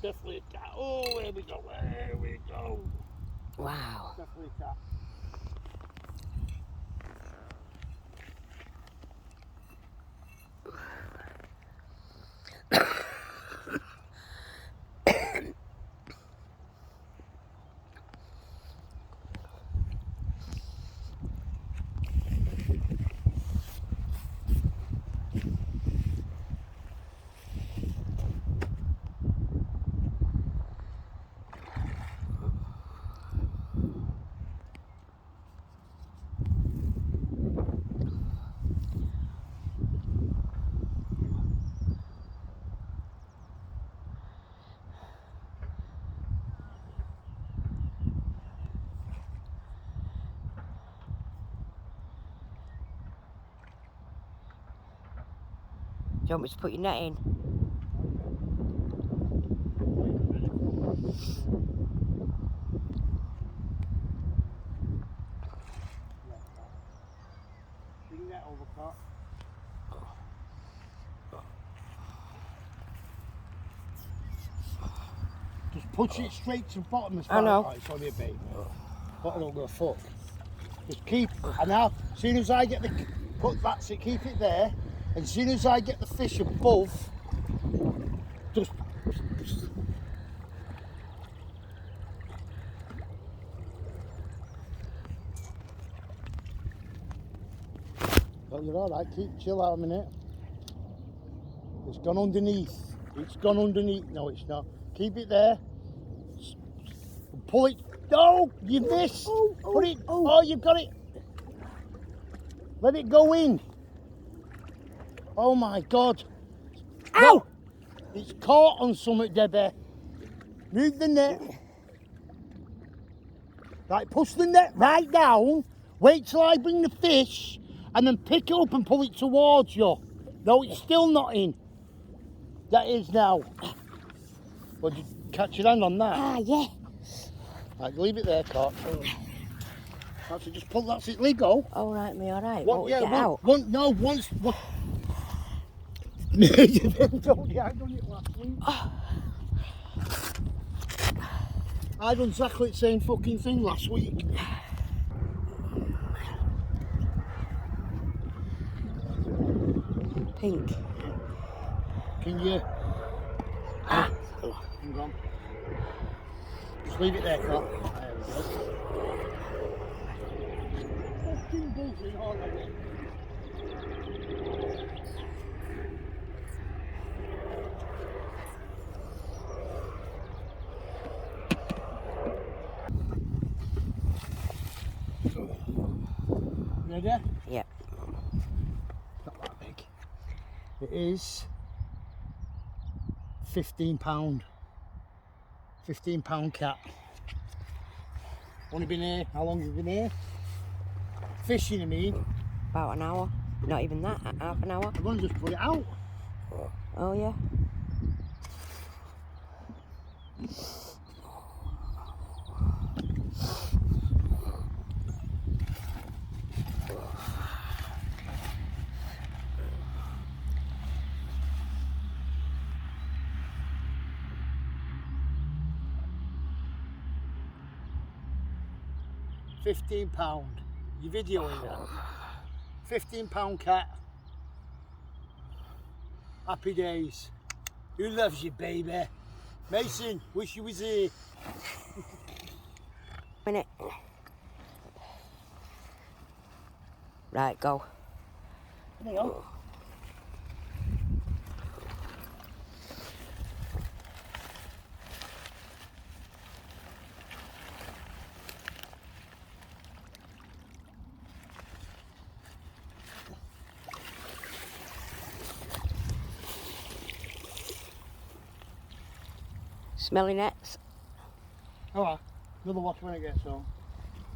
definitely a cat. Oh, here we go, here we go. Wow. Definitely a cat. Do you want me to put your net in? Bring that over, Cat. Just push it straight to the bottom as far I know. as it's only a baby. But I don't go a fuck. Just keep, and now, as soon as I get the, that's it, keep it there. And as soon as I get the fish above, just oh, you're alright, chill out a minute. It's gone underneath. It's gone underneath. No, it's not. Keep it there. Pull it. No, you missed. Put it. Oh, you've got it. Let it go in. Oh my God. Ow! No, it's caught on something, Debbie. Move the net. Right, push the net right down. Wait till I bring the fish and then pick it up and pull it towards you. No, it's still not in. That is now. Well, did you catch your hand on that? Ah, yeah. Right, leave it there, Cox. That's it, just pull, that's it, let go. All right, me, all right. What, Won't yeah, we get out? Once. I done it last week. I done exactly the same fucking thing last week. Pink. Can you? Hang on. Just leave it there, Cox. There we go. Fucking buzzing, aren't they? Ready? Yeah. Not that big. It is £15. £15 cat. Only been here, how long have you been here? Fishing, I mean. About an hour. Not even that, half an hour. I'm gonna just put it out. Oh, yeah. £15. You videoing that? £15 cat. Happy days. Who loves you, baby? Mason, wish you was here. Minute. Right, go. There you go. Smelly nets. Alright, another watch when it gets home.